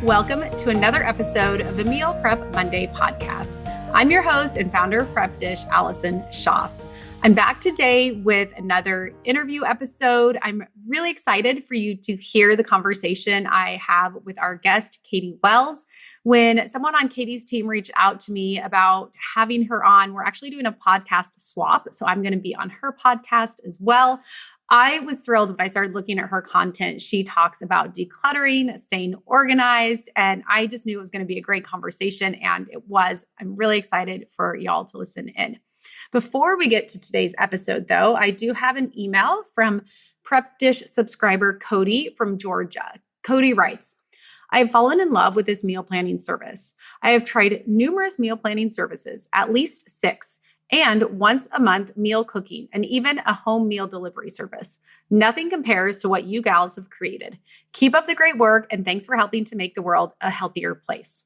Welcome to another episode of the Meal Prep Monday podcast. I'm your host and founder of Prep Dish, Allison Schaaf. I'm back today with another interview episode. I'm really excited for you to hear the conversation I have with our guest, Katy Wells. When someone on Katy's team reached out to me about having her on, we're actually doing a podcast swap. So I'm going to be on her podcast as well. I was thrilled when I started looking at her content. She talks about decluttering, staying organized, and I just knew it was going to be a great conversation, and it was. I'm really excited for y'all to listen in. Before we get to today's episode, though, I do have an email from Prep Dish subscriber Cody from Georgia. Cody writes, I have fallen in love with this meal planning service. I have tried numerous meal planning services, at least 6, and once a month meal cooking, and even a home meal delivery service. Nothing compares to what you gals have created. Keep up the great work, and thanks for helping to make the world a healthier place.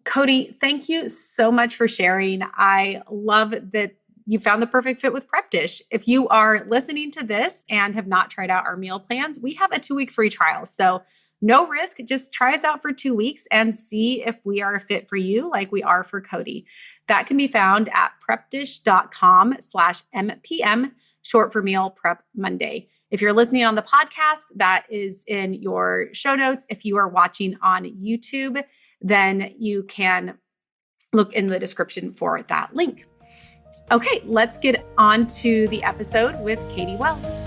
Cody, thank you so much for sharing. I love that you found the perfect fit with Prep Dish. If you are listening to this and have not tried out our meal plans, we have a 2-week free trial. So no risk, just try us out for 2 weeks and see if we are a fit for you like we are for Cody. That can be found at prepdish.com/MPM, short for Meal Prep Monday. If you're listening on the podcast, that is in your show notes. If you are watching on YouTube, then you can look in the description for that link. Okay, let's get on to the episode with Katy Wells.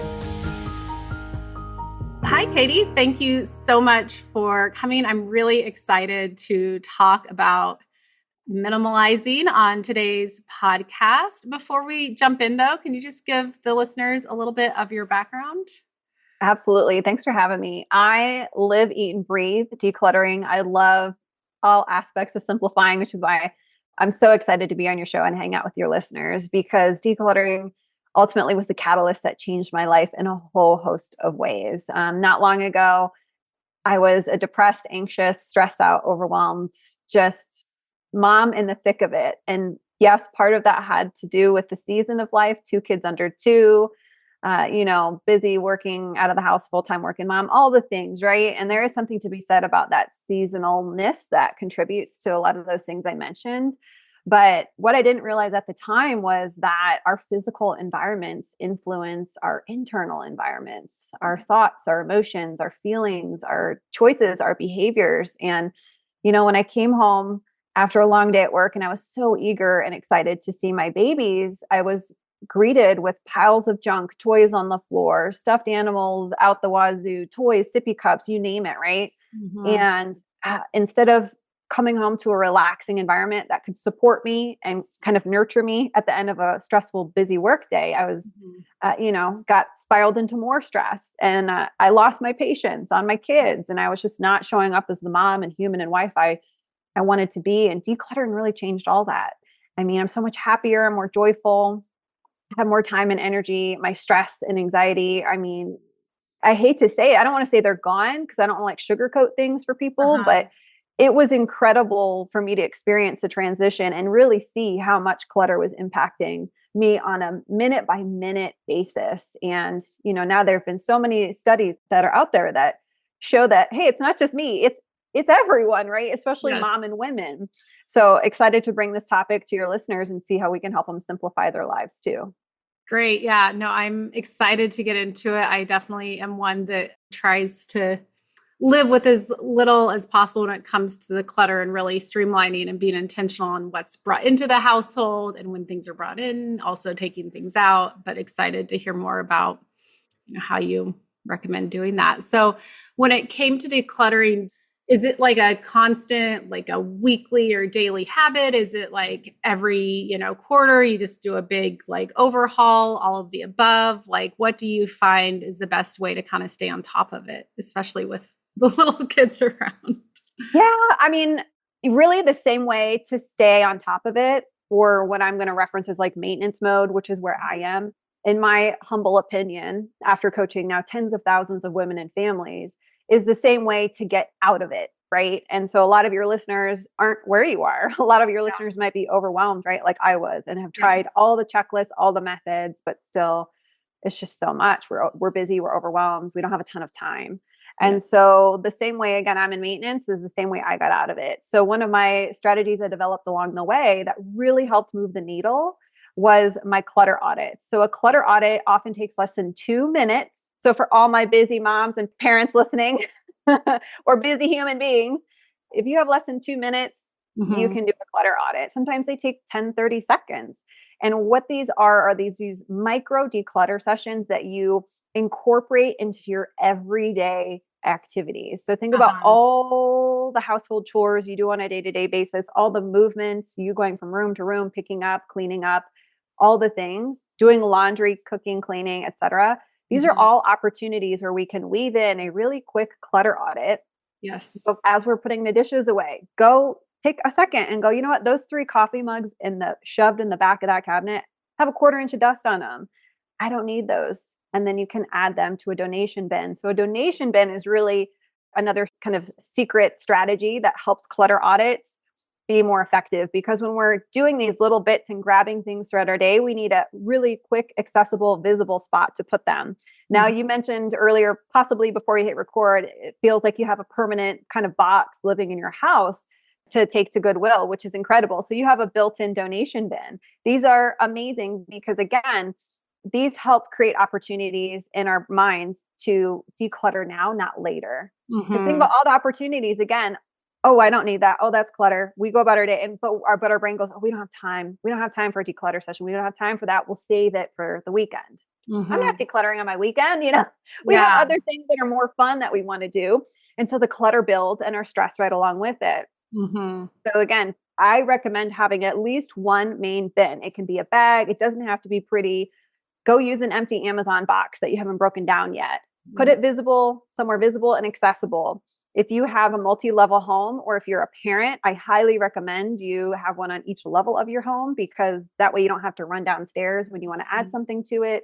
Hi, Katy. Thank you so much for coming. I'm really excited to talk about minimalizing on today's podcast. Before we jump in, though, can you just give the listeners a little bit of your background? Absolutely. Thanks for having me. I live, eat, and breathe decluttering. I love all aspects of simplifying, which is why I'm so excited to be on your show and hang out with your listeners, because decluttering ultimately was the catalyst that changed my life in a whole host of ways. Not long ago, I was a depressed, anxious, stressed out, overwhelmed, just mom in the thick of it. And yes, part of that had to do with the season of life, 2 kids under 2, busy working out of the house, full-time working mom, all the things, right? And there is something to be said about that seasonalness that contributes to a lot of those things I mentioned. But what I didn't realize at the time was that our physical environments influence our internal environments, our thoughts, our emotions, our feelings, our choices, our behaviors. And, when I came home after a long day at work and I was so eager and excited to see my babies, I was greeted with piles of junk, toys on the floor, stuffed animals out the wazoo, toys, sippy cups, you name it, right? Mm-hmm. And instead of coming home to a relaxing environment that could support me and kind of nurture me at the end of a stressful, busy work day, I was, got spiraled into more stress, and I lost my patience on my kids, and I was just not showing up as the mom and human and wife I wanted to be. And decluttering really changed all that. I mean, I'm so much happier, more joyful, have more time and energy. My stress and anxiety, I mean, I hate to say it, I don't want to say they're gone because I don't like sugarcoat things for people, but it was incredible for me to experience the transition and really see how much clutter was impacting me on a minute by minute basis. And, now there have been so many studies that are out there that show that, hey, it's not just me, it's everyone, right? Especially yes. Mom and women. So excited to bring this topic to your listeners and see how we can help them simplify their lives too. Great. Yeah, no, I'm excited to get into it. I definitely am one that tries to live with as little as possible when it comes to the clutter, and really streamlining and being intentional on what's brought into the household and when things are brought in, also taking things out, but excited to hear more about how you recommend doing that. So when it came to decluttering, is it like a constant, like a weekly or daily habit? Is it like every, quarter you just do a big like overhaul, all of the above? Like, what do you find is the best way to kind of stay on top of it, especially with the little kids around? Yeah, I mean, really the same way to stay on top of it, or what I'm going to reference as like maintenance mode, which is where I am, in my humble opinion, after coaching now tens of thousands of women and families, is the same way to get out of it, right? And so a lot of your listeners aren't where you are. A lot of your listeners might be overwhelmed, right? Like I was, and have tried all the checklists, all the methods, but still it's just so much. We're busy, we're overwhelmed, we don't have a ton of time. And so the same way, again, I'm in maintenance is the same way I got out of it. So one of my strategies I developed along the way that really helped move the needle was my clutter audit. So a clutter audit often takes less than 2 minutes. So for all my busy moms and parents listening or busy human beings, if you have less than 2 minutes, you can do a clutter audit. Sometimes they take 10, 30 seconds. And what these are these micro declutter sessions that you incorporate into your everyday activities. So think about all the household chores you do on a day-to-day basis, all the movements, you going from room to room, picking up, cleaning up, all the things, doing laundry, cooking, cleaning, etc. These are all opportunities where we can weave in a really quick clutter audit. Yes. So as we're putting the dishes away, go take a second and go, you know what? Those 3 coffee mugs shoved in the back of that cabinet have a 1/4 inch of dust on them. I don't need those. And then you can add them to a donation bin. So a donation bin is really another kind of secret strategy that helps clutter audits be more effective, because when we're doing these little bits and grabbing things throughout our day, we need a really quick, accessible, visible spot to put them. Now, you mentioned earlier, possibly before you hit record, it feels like you have a permanent kind of box living in your house to take to Goodwill, which is incredible. So you have a built-in donation bin. These are amazing because, again, these help create opportunities in our minds to declutter now, not later. Because think about all the opportunities again. Oh, I don't need that. Oh, that's clutter. We go about our day, but our brain goes, oh, we don't have time. We don't have time for a declutter session. We don't have time for that. We'll save it for the weekend. I'm not decluttering on my weekend. We have other things that are more fun that we want to do. And so the clutter builds and our stress right along with it. So again, I recommend having at least one main bin. It can be a bag. It doesn't have to be pretty. Go use an empty Amazon box that you haven't broken down yet. Put it somewhere visible and accessible. If you have a multi-level home, or if you're a parent, I highly recommend you have one on each level of your home, because that way you don't have to run downstairs when you want to add something to it.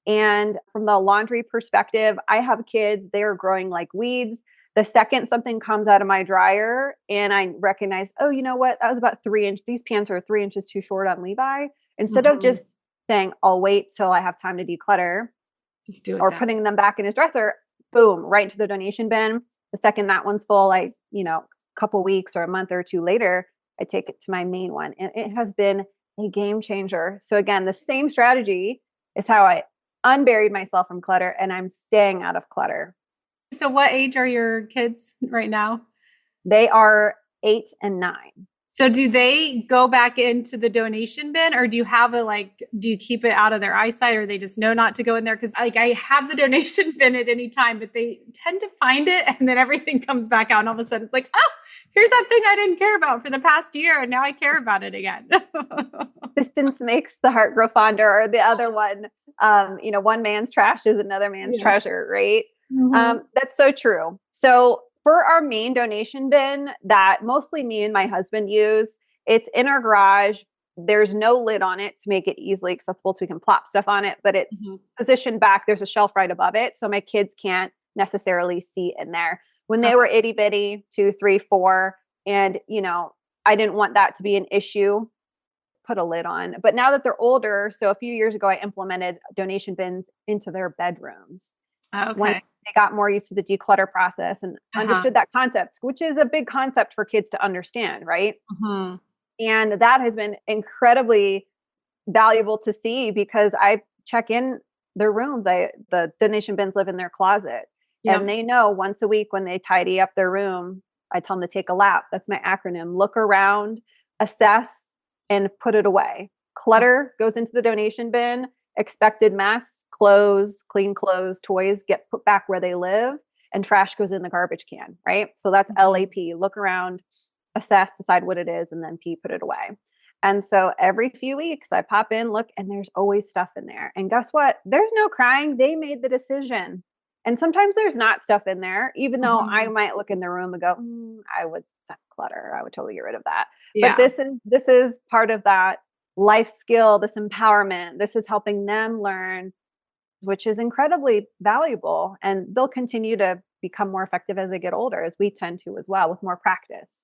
And from the laundry perspective, I have kids, they're growing like weeds. The second something comes out of my dryer and I recognize, oh, you know what? That was about 3 inches. These pants are 3 inches too short on Levi. Instead of just saying, I'll wait till I have time to declutter, just do it, or putting them back in his dresser, boom, right into the donation bin. The second that one's full, a couple weeks or a month or 2 later, I take it to my main one. And it has been a game changer. So again, the same strategy is how I unburied myself from clutter, and I'm staying out of clutter. So what age are your kids right now? They are 8 and 9. So do they go back into the donation bin, or do you have do you keep it out of their eyesight, or they just know not to go in there? Because I have the donation bin at any time, but they tend to find it and then everything comes back out. And all of a sudden it's like, oh, here's that thing I didn't care about for the past year. And now I care about it again. Distance makes the heart grow fonder, or the other one, one man's trash is another man's treasure, right? That's so true. So for our main donation bin that mostly me and my husband use, it's in our garage. There's no lid on it to make it easily accessible so we can plop stuff on it, but it's positioned back. There's a shelf right above it. So my kids can't necessarily see in there. When they were itty bitty, 2, 3, 4, and I didn't want that to be an issue, put a lid on. But now that they're older, so a few years ago, I implemented donation bins into their bedrooms. Once they got more used to the declutter process and understood that concept, which is a big concept for kids to understand, right? And that has been incredibly valuable to see, because I check in their rooms. The donation bins live in their closet, and they know once a week when they tidy up their room, I tell them to take a lap. That's my acronym. Look around, assess, and put it away. Clutter goes into the donation bin. Expected mess, clean clothes, toys get put back where they live, and trash goes in the garbage can, right? So that's LAP, look around, assess, decide what it is, and then P, put it away. And so every few weeks I pop in, look, and there's always stuff in there. And guess what? There's no crying. They made the decision. And sometimes there's not stuff in there, even though I might look in the room and go, that's clutter. I would totally get rid of that. But this is part of that life skill, this empowerment. This is helping them learn, which is incredibly valuable. And they'll continue to become more effective as they get older, as we tend to as well, with more practice.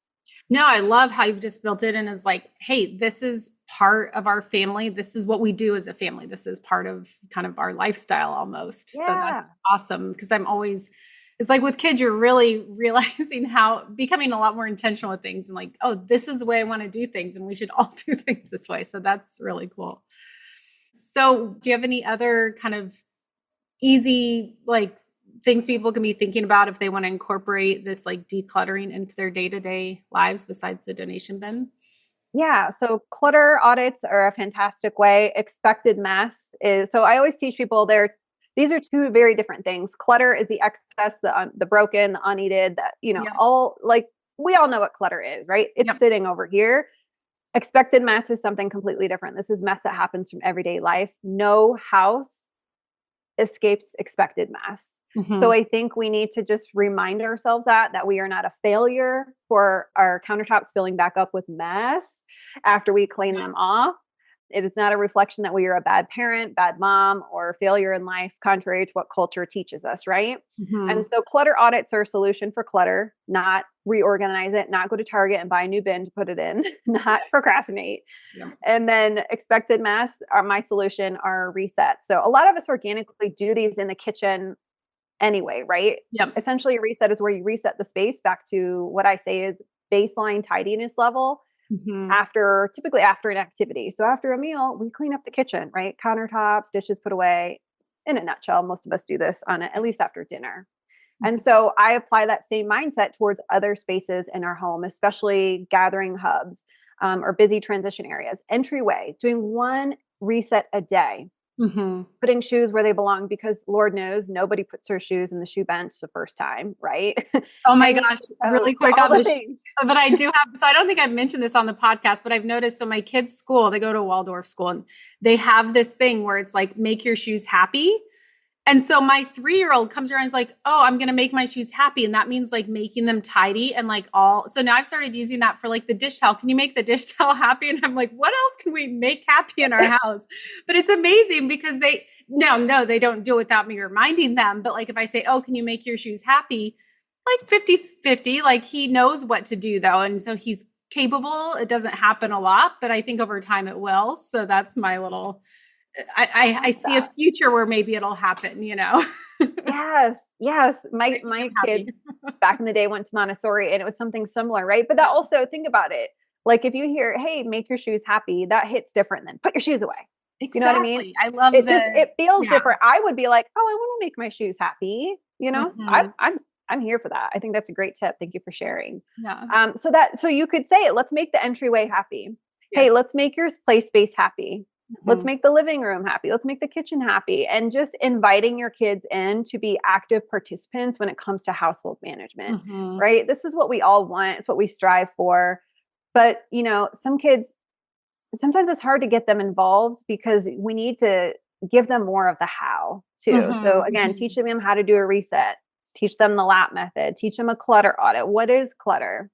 No, I love how you've just built it in as hey, this is part of our family. This is what we do as a family. This is part of kind of our lifestyle almost. So that's awesome, because I'm always, It's like with kids, you're really realizing how becoming a lot more intentional with things and like, oh, this is the way I want to do things. And we should all do things this way. So that's really cool. So do you have any other kind of easy, like things people can be thinking about if they want to incorporate this like decluttering into their day-to-day lives besides the donation bin? Yeah. So clutter audits are a fantastic way. Expected mess is, so I always teach people these are two very different things. Clutter is the excess, the broken, the unneeded, that, all like we all know what clutter is, right? It's sitting over here. Expected mess is something completely different. This is mess that happens from everyday life. No house escapes expected mess. So I think we need to just remind ourselves that we are not a failure for our countertops filling back up with mess after we clean them off. It is not a reflection that we are a bad parent, bad mom, or failure in life, contrary to what culture teaches us, right? And so clutter audits are a solution for clutter, not reorganize it, not go to Target and buy a new bin to put it in, not procrastinate. And then expected mess are my solution are resets. So a lot of us organically do these in the kitchen anyway, right? Essentially a reset is where you reset the space back to what I say is baseline tidiness level. Typically after an activity. So after a meal, we clean up the kitchen, right? Countertops, dishes put away. In a nutshell, most of us do this at least after dinner. And so I apply that same mindset towards other spaces in our home, especially gathering hubs or busy transition areas. Entryway, doing one reset a day. Putting shoes where they belong, because Lord knows nobody puts their shoes in the shoe bench the first time, right? Oh my gosh, really quick on the things. But I do have, so I don't think I've mentioned this on the podcast, but I've noticed, so my kids' school, they go to a Waldorf school and they have this thing where it's like, make your shoes happy. And so my 3-year-old comes around and is like, oh, I'm going to make my shoes happy. And that means like making them tidy and like so now I've started using that for like the dish towel. Can you make the dish towel happy? And I'm like, what else can we make happy in our house? But it's amazing because they don't do it without me reminding them. But like, if I say, oh, can you make your shoes happy? Like 50-50, like he knows what to do though. And so he's capable. It doesn't happen a lot, but I think over time it will. So that's my little, I see a future where maybe it'll happen, Yes. My kids back in the day went to Montessori and it was something similar, right? But that also, think about it. Like if you hear, hey, make your shoes happy, that hits different than put your shoes away. Exactly. You know what I mean? I love it. It feels different. I would be like, oh, I want to make my shoes happy. I'm here for that. I think that's a great tip. Thank you for sharing. Yeah. So you could say it. Let's make the entryway happy. Yes. Hey, let's make your play space happy. Let's make the living room happy. Let's make the kitchen happy. And just inviting your kids in to be active participants when it comes to household management, right? This is what we all want. It's what we strive for. But, some kids, sometimes it's hard to get them involved because we need to give them more of the how too. So again, teaching them how to do a reset, teach them the lap method, teach them a clutter audit. What is clutter?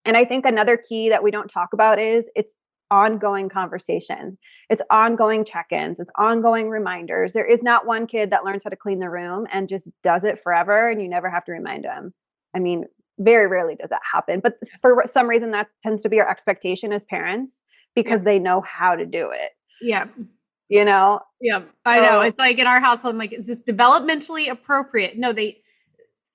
And I think another key that we don't talk about is it's ongoing conversation. It's ongoing check-ins. It's ongoing reminders. There is not one kid that learns how to clean the room and just does it forever and you never have to remind them. I mean, very rarely does that happen. But for some reason, that tends to be our expectation as parents because they know how to do it. Yeah. Yeah, I know. It's like in our household, I'm like, is this developmentally appropriate? No,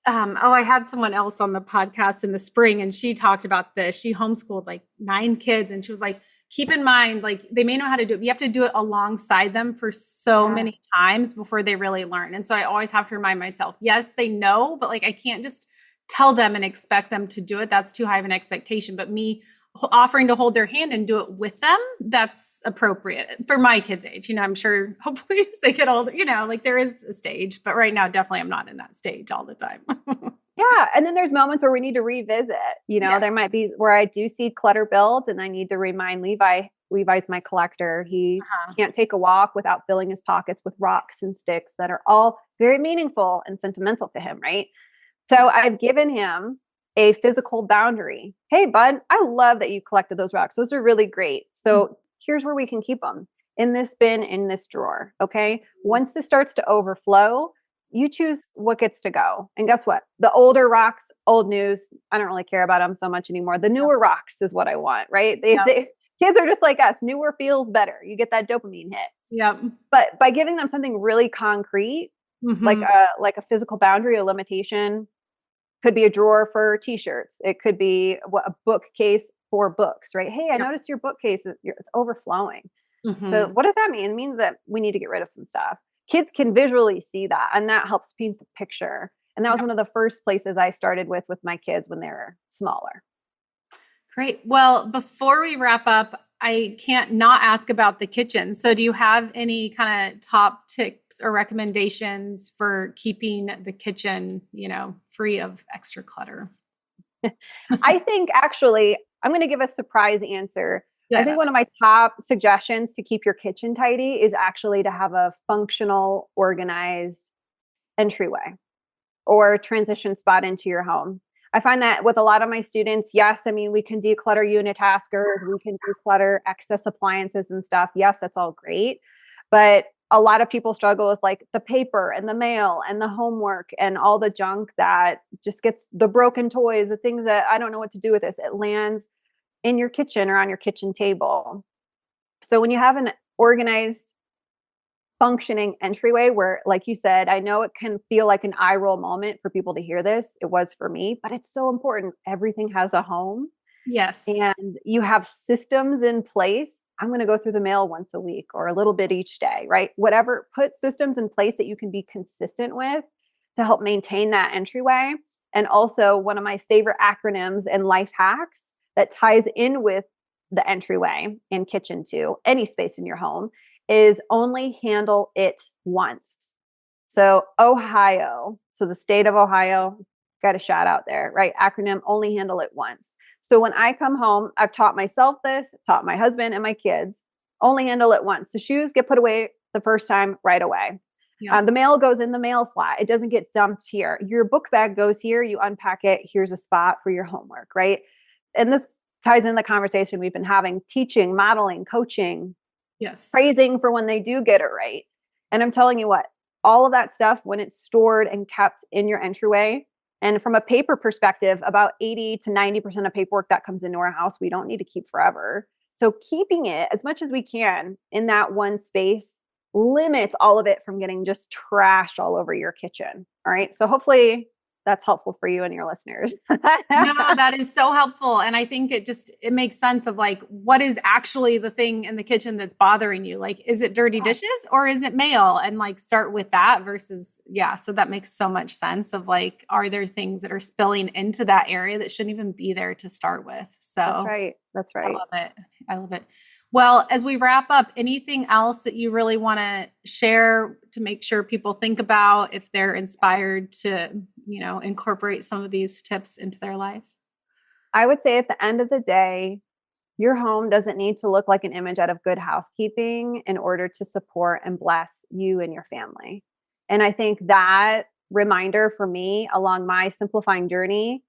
I had someone else on the podcast in the spring and she talked about this. She homeschooled like 9 kids and she was like, keep in mind, like they may know how to do it. But you have to do it alongside them for so many times before they really learn. And so I always have to remind myself, yes, they know, but like, I can't just tell them and expect them to do it. That's too high of an expectation. But me offering to hold their hand and do it with them, that's appropriate for my kids' age. I'm sure hopefully as they get older, like there is a stage, but right now, definitely I'm not in that stage all the time. Yeah. And then there's moments where we need to revisit, there might be where I do see clutter build and I need to remind Levi. Levi's my collector. He can't take a walk without filling his pockets with rocks and sticks that are all very meaningful and sentimental to him. Right. So I've given him a physical boundary. Hey, bud, I love that you collected those rocks. Those are really great. So here's where we can keep them in this bin, in this drawer. Okay. Once this starts to overflow, you choose what gets to go. And guess what? The older rocks, old news. I don't really care about them so much anymore. The newer rocks is what I want, right? Kids are just like us. Newer feels better. You get that dopamine hit. Yeah. But by giving them something really concrete, Mm-hmm. like a physical boundary, a limitation. Could be a drawer for t-shirts. It could be a bookcase for books, right? Hey, I Yep. noticed your bookcase it's overflowing. So Mm-hmm. what does that mean? It means that we need to get rid of some stuff. Kids can visually see that, and that helps paint the picture. And that was Yep. one of the first places I started with my kids when they were smaller. Great. Well, before we wrap up, I can't not ask about the kitchen. So, do you have any kind of top tips or recommendations for keeping the kitchen, free of extra clutter? I think actually, I'm going to give a surprise answer. I Good. think one of my top suggestions to keep your kitchen tidy is actually to have a functional, organized entryway or transition spot into your home. I find that with a lot of my students, yes, I mean, we can declutter unitaskers, we can declutter excess appliances and stuff. Yes, that's all great. But a lot of people struggle with like the paper and the mail and the homework and all the junk that just gets the broken toys, the things that I don't know what to do with this. It lands in your kitchen or on your kitchen table. So when you have an organized, functioning entryway where, like you said, I know it can feel like an eye roll moment for people to hear this. It was for me, but it's so important. Everything has a home Yes. and you have systems in place. I'm going to go through the mail once a week or a little bit each day, right? Whatever, put systems in place that you can be consistent with to help maintain that entryway. And also, one of my favorite acronyms and life hacks that ties in with the entryway and kitchen to any space in your home is only handle it once. So Ohio, so the state of Ohio, got a shout out there, right? Acronym, only handle it once. So when I come home, I've taught myself this, taught my husband and my kids, only handle it once. The shoes get put away the first time right away. Yep. The mail goes in the mail slot. It doesn't get dumped here. Your book bag goes here. You unpack it. Here's a spot for your homework, right? And this ties in the conversation we've been having, teaching, modeling, coaching, Yes. praising for when they do get it right. And I'm telling you what, all of that stuff, when it's stored and kept in your entryway, and from a paper perspective, about 80 to 90% of paperwork that comes into our house, we don't need to keep forever. So keeping it as much as we can in that one space limits all of it from getting just trashed all over your kitchen. All right. So hopefully that's helpful for you and your listeners. No, that is so helpful. And I think it makes sense of like, what is actually the thing in the kitchen that's bothering you? Like, is it dirty dishes or is it mail? And like, start with that versus, yeah. So that makes so much sense of like, are there things that are spilling into that area that shouldn't even be there to start with? So That's right. That's right. I love it. I love it. Well, as we wrap up, anything else that you really want to share to make sure people think about if they're inspired to, incorporate some of these tips into their life? I would say at the end of the day, your home doesn't need to look like an image out of Good Housekeeping in order to support and bless you and your family. And I think that reminder for me along my simplifying journey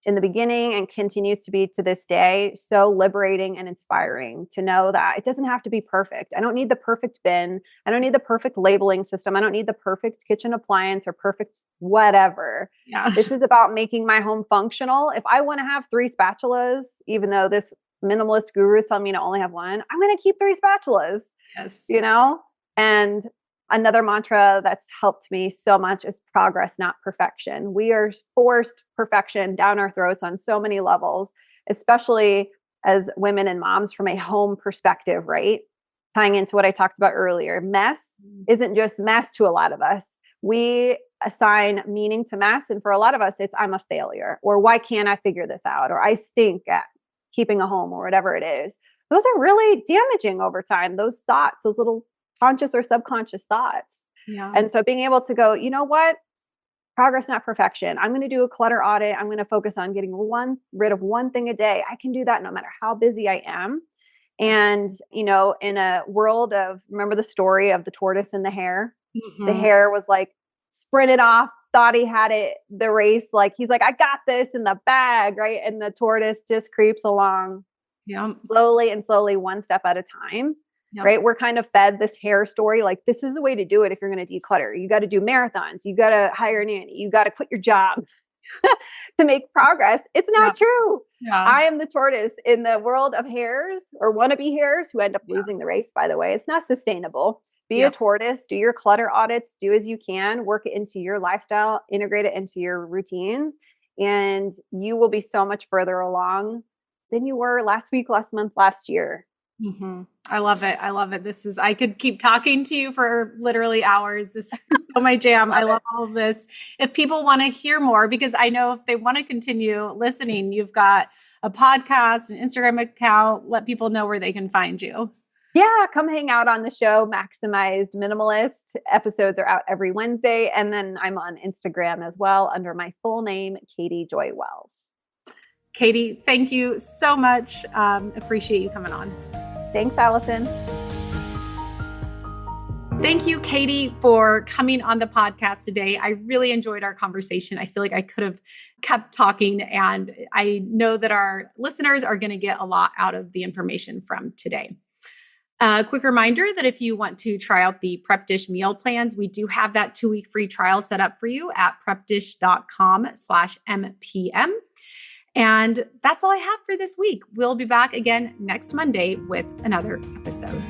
in the beginning and continues to be to this day, so liberating and inspiring to know that it doesn't have to be perfect. I don't need the perfect bin. I don't need the perfect labeling system. I don't need the perfect kitchen appliance or perfect whatever. Yeah. This is about making my home functional. If I want to have 3 spatulas, even though this minimalist guru is telling me to only have one, I'm going to keep 3 spatulas, Yes. And another mantra that's helped me so much is progress, not perfection. We are forced perfection down our throats on so many levels, especially as women and moms from a home perspective, right? Tying into what I talked about earlier, mess isn't just mess to a lot of us. We assign meaning to mess. And for a lot of us, it's I'm a failure, or why can't I figure this out? Or I stink at keeping a home, or whatever it is. Those are really damaging over time. Those thoughts, those little conscious or subconscious thoughts. Yeah. And so being able to go, you know what? Progress, not perfection. I'm going to do a clutter audit. I'm going to focus on getting rid of one thing a day. I can do that no matter how busy I am. And, in a world of, remember the story of the tortoise and the hare? Mm-hmm. The hare was like sprinted off, thought he had it, the race. Like he's like, I got this in the bag, right? And the tortoise just creeps along slowly, one step at a time. Yep. Right. We're kind of fed this hare story. Like this is the way to do it. If you're going to declutter, you got to do marathons. You got to hire a nanny. You got to quit your job to make progress. It's not true. Yeah. I am the tortoise in the world of hares or wannabe hares who end up losing the race, by the way. It's not sustainable. Be a tortoise, do your clutter audits, do as you can, work it into your lifestyle, integrate it into your routines, and you will be so much further along than you were last week, last month, last year. Mm-hmm. I love it. I love it. I could keep talking to you for literally hours. This is so my jam. I love all of this. If people want to hear more, because I know if they want to continue listening, you've got a podcast, an Instagram account, let people know where they can find you. Yeah, come hang out on the show. Maximized Minimalist episodes are out every Wednesday. And then I'm on Instagram as well under my full name, Katy Joy Wells. Katy, thank you so much. Appreciate you coming on. Thanks, Allison. Thank you, Katy, for coming on the podcast today. I really enjoyed our conversation. I feel like I could have kept talking, and I know that our listeners are going to get a lot out of the information from today. A quick reminder that if you want to try out the Prep Dish meal plans, we do have that 2-week free trial set up for you at prepdish.com/MPM. And that's all I have for this week. We'll be back again next Monday with another episode.